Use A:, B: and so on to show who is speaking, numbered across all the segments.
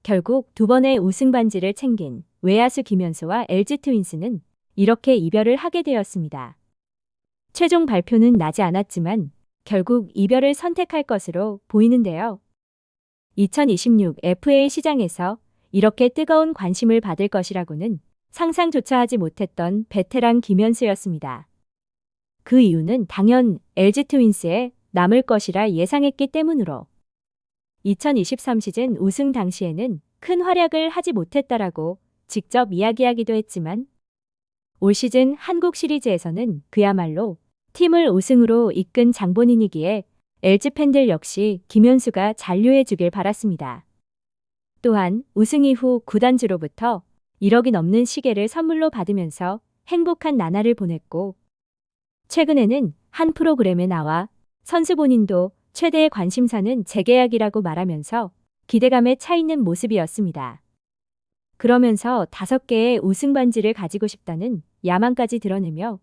A: 결국 두 번의 우승 반지를 챙긴 외야수 김현수와 LG 트윈스는 이렇게 이별을 하게 되었습니다. 최종 발표는 나지 않았지만 결국 이별을 선택할 것으로 보이는데요. 2026 FA 시장에서 이렇게 뜨거운 관심을 받을 것이라고는 상상조차 하지 못했던 베테랑 김현수였습니다. 그 이유는 당연 LG 트윈스에 남을 것이라 예상했기 때문으로 2023 시즌 우승 당시에는 큰 활약을 하지 못했다라고 직접 이야기하기도 했지만 올 시즌 한국 시리즈에서는 그야말로 팀을 우승으로 이끈 장본인이기에 LG 팬들 역시 김현수가 잔류해 주길 바랐습니다. 또한 우승 이후 구단주로부터 1억이 넘는 시계를 선물로 받으면서 행복한 나날을 보냈고 최근에는 한 프로그램에 나와 선수 본인도 최대의 관심사는 재계약이라고 말하면서 기대감에 차 있는 모습이었습니다. 그러면서 5개의 우승 반지를 가지고 싶다는 야망까지 드러내며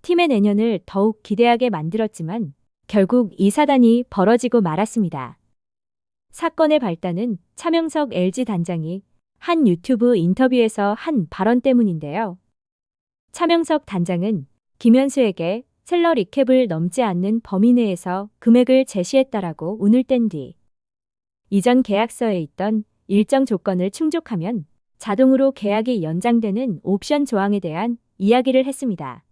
A: 팀의 내년을 더욱 기대하게 만들었지만 결국 이 사단이 벌어지고 말았습니다. 사건의 발단은 차명석 LG 단장이 한 유튜브 인터뷰에서 한 발언 때문인데요. 차명석 단장은 김현수에게 셀러리 캡을 넘지 않는 범위 내에서 금액을 제시했다라고 운을 뗀 뒤 이전 계약서에 있던 일정 조건을 충족하면 자동으로 계약이 연장되는 옵션 조항에 대한 이야기를 했습니다.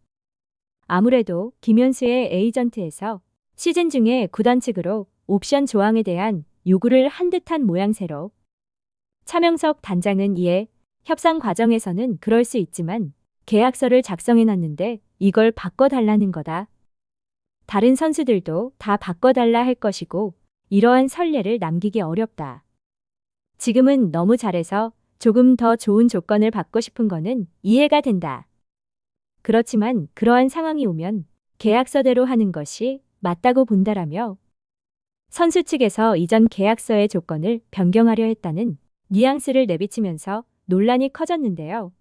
A: 아무래도 김현수의 에이전트에서 시즌 중에 구단 측으로 옵션 조항에 대한 요구를 한 듯한 모양새로 차명석 단장은 이에 협상 과정에서는 그럴 수 있지만 계약서를 작성해놨는데 이걸 바꿔달라는 거다. 다른 선수들도 다 바꿔달라 할 것이고 이러한 선례를 남기기 어렵다. 지금은 너무 잘해서 조금 더 좋은 조건을 받고 싶은 거는 이해가 된다. 그렇지만 그러한 상황이 오면 계약서대로 하는 것이 맞다고 본다라며 선수 측에서 이전 계약서의 조건을 변경하려 했다는 뉘앙스를 내비치면서 논란이 커졌는데요.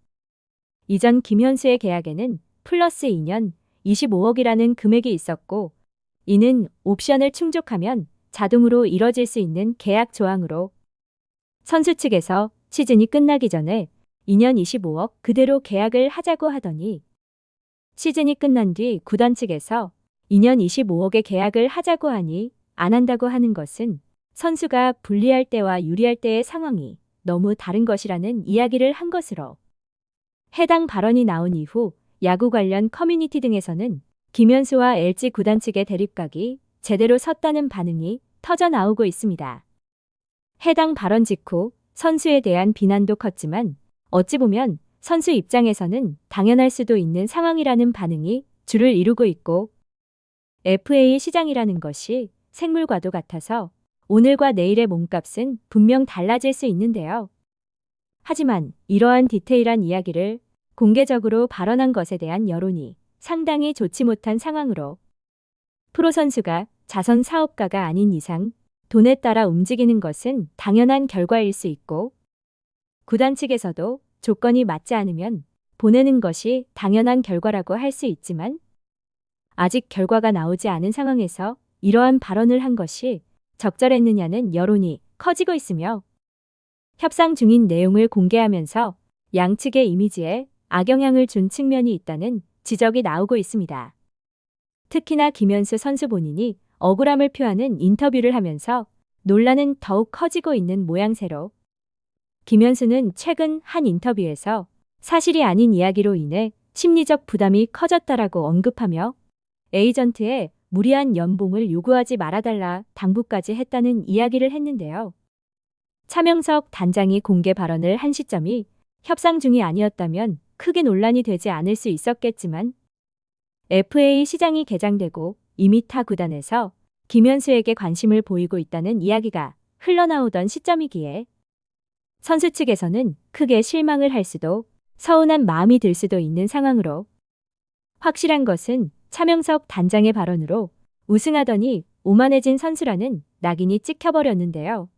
A: 이전 김현수의 계약에는 플러스 2년 25억이라는 금액이 있었고 이는 옵션을 충족하면 자동으로 이뤄질 수 있는 계약 조항으로 선수 측에서 시즌이 끝나기 전에 2년 25억 그대로 계약을 하자고 하더니 시즌이 끝난 뒤 구단 측에서 2년 25억의 계약을 하자고 하니 안 한다고 하는 것은 선수가 불리할 때와 유리할 때의 상황이 너무 다른 것이라는 이야기를 한 것으로 해당 발언이 나온 이후 야구 관련 커뮤니티 등에서는 김현수와 LG 구단 측의 대립각이 제대로 섰다는 반응이 터져 나오고 있습니다. 해당 발언 직후 선수에 대한 비난도 컸지만 어찌 보면 선수 입장에서는 당연할 수도 있는 상황이라는 반응이 줄을 이루고 있고 FA 시장이라는 것이 생물과도 같아서 오늘과 내일의 몸값은 분명 달라질 수 있는데요. 하지만 이러한 디테일한 이야기를 공개적으로 발언한 것에 대한 여론이 상당히 좋지 못한 상황으로 프로 선수가 자선 사업가가 아닌 이상 돈에 따라 움직이는 것은 당연한 결과일 수 있고 구단 측에서도 조건이 맞지 않으면 보내는 것이 당연한 결과라고 할 수 있지만 아직 결과가 나오지 않은 상황에서 이러한 발언을 한 것이 적절했느냐는 여론이 커지고 있으며 협상 중인 내용을 공개하면서 양측의 이미지에 악영향을 준 측면이 있다는 지적이 나오고 있습니다. 특히나 김현수 선수 본인이 억울함을 표하는 인터뷰를 하면서 논란은 더욱 커지고 있는 모양새로 김현수는 최근 한 인터뷰에서 사실이 아닌 이야기로 인해 심리적 부담이 커졌다라고 언급하며 에이전트에 무리한 연봉을 요구하지 말아달라 당부까지 했다는 이야기를 했는데요. 차명석 단장이 공개 발언을 한 시점이 협상 중이 아니었다면 크게 논란이 되지 않을 수 있었겠지만 FA 시장이 개장되고 이미 타 구단에서 김현수에게 관심을 보이고 있다는 이야기가 흘러나오던 시점이기에 선수 측에서는 크게 실망을 할 수도 서운한 마음이 들 수도 있는 상황으로 확실한 것은 차명석 단장의 발언으로 우승하더니 오만해진 선수라는 낙인이 찍혀버렸는데요.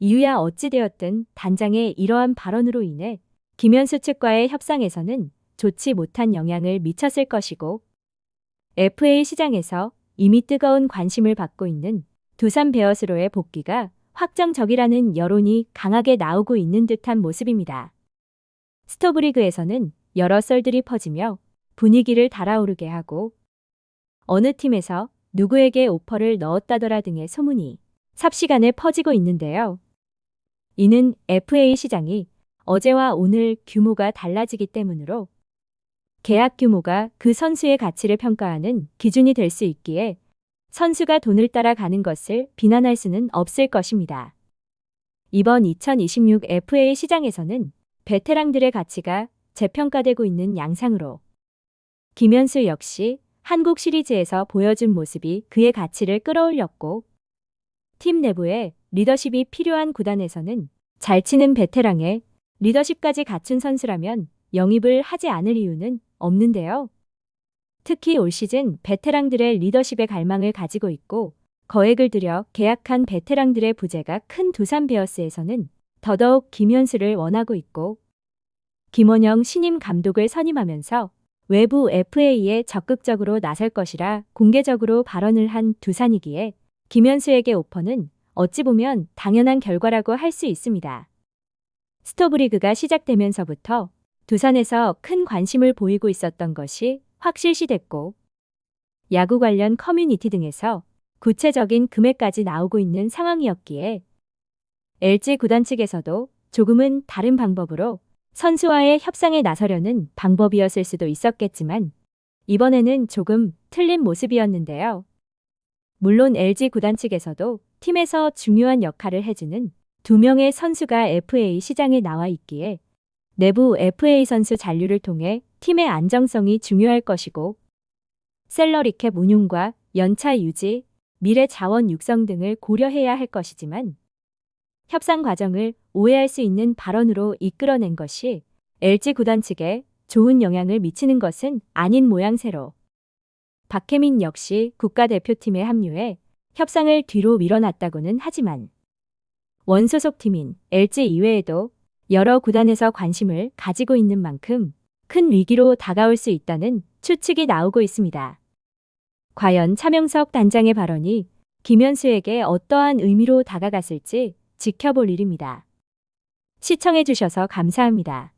A: 이유야 어찌되었든 단장의 이러한 발언으로 인해 김현수 측과의 협상에서는 좋지 못한 영향을 미쳤을 것이고 FA 시장에서 이미 뜨거운 관심을 받고 있는 두산 베어스로의 복귀가 확정적이라는 여론이 강하게 나오고 있는 듯한 모습입니다. 스토브리그에서는 여러 썰들이 퍼지며 분위기를 달아오르게 하고 어느 팀에서 누구에게 오퍼를 넣었다더라 등의 소문이 삽시간에 퍼지고 있는데요. 이는 FA 시장이 어제와 오늘 규모가 달라지기 때문으로 계약 규모가 그 선수의 가치를 평가하는 기준이 될 수 있기에 선수가 돈을 따라가는 것을 비난할 수는 없을 것입니다. 이번 2026 FA 시장에서는 베테랑들의 가치가 재평가되고 있는 양상으로 김현수 역시 한국 시리즈에서 보여준 모습이 그의 가치를 끌어올렸고 팀 내부에 리더십이 필요한 구단에서는 잘 치는 베테랑의 리더십까지 갖춘 선수라면 영입을 하지 않을 이유는 없는데요. 특히 올 시즌 베테랑들의 리더십의 갈망을 가지고 있고 거액을 들여 계약한 베테랑들의 부재가 큰 두산 베어스에서는 더더욱 김현수를 원하고 있고 김원영 신임 감독을 선임하면서 외부 FA에 적극적으로 나설 것이라 공개적으로 발언을 한 두산이기에 김현수에게 오퍼는 어찌 보면 당연한 결과라고 할 수 있습니다. 스토브리그가 시작되면서부터 두산에서 큰 관심을 보이고 있었던 것이 확실시됐고 야구 관련 커뮤니티 등에서 구체적인 금액까지 나오고 있는 상황이었기에 LG 구단 측에서도 조금은 다른 방법으로 선수와의 협상에 나서려는 방법이었을 수도 있었겠지만 이번에는 조금 틀린 모습이었는데요. 물론 LG 구단 측에서도 팀에서 중요한 역할을 해주는 2명의 선수가 FA 시장에 나와 있기에 내부 FA 선수 잔류를 통해 팀의 안정성이 중요할 것이고 셀러리캡 운용과 연차 유지, 미래 자원 육성 등을 고려해야 할 것이지만 협상 과정을 오해할 수 있는 발언으로 이끌어낸 것이 LG 구단 측에 좋은 영향을 미치는 것은 아닌 모양새로 박혜민 역시 국가대표팀에 합류해 협상을 뒤로 밀어놨다고는 하지만 원소속 팀인 LG 이외에도 여러 구단에서 관심을 가지고 있는 만큼 큰 위기로 다가올 수 있다는 추측이 나오고 있습니다. 과연 차명석 단장의 발언이 김현수에게 어떠한 의미로 다가갔을지 지켜볼 일입니다. 시청해주셔서 감사합니다.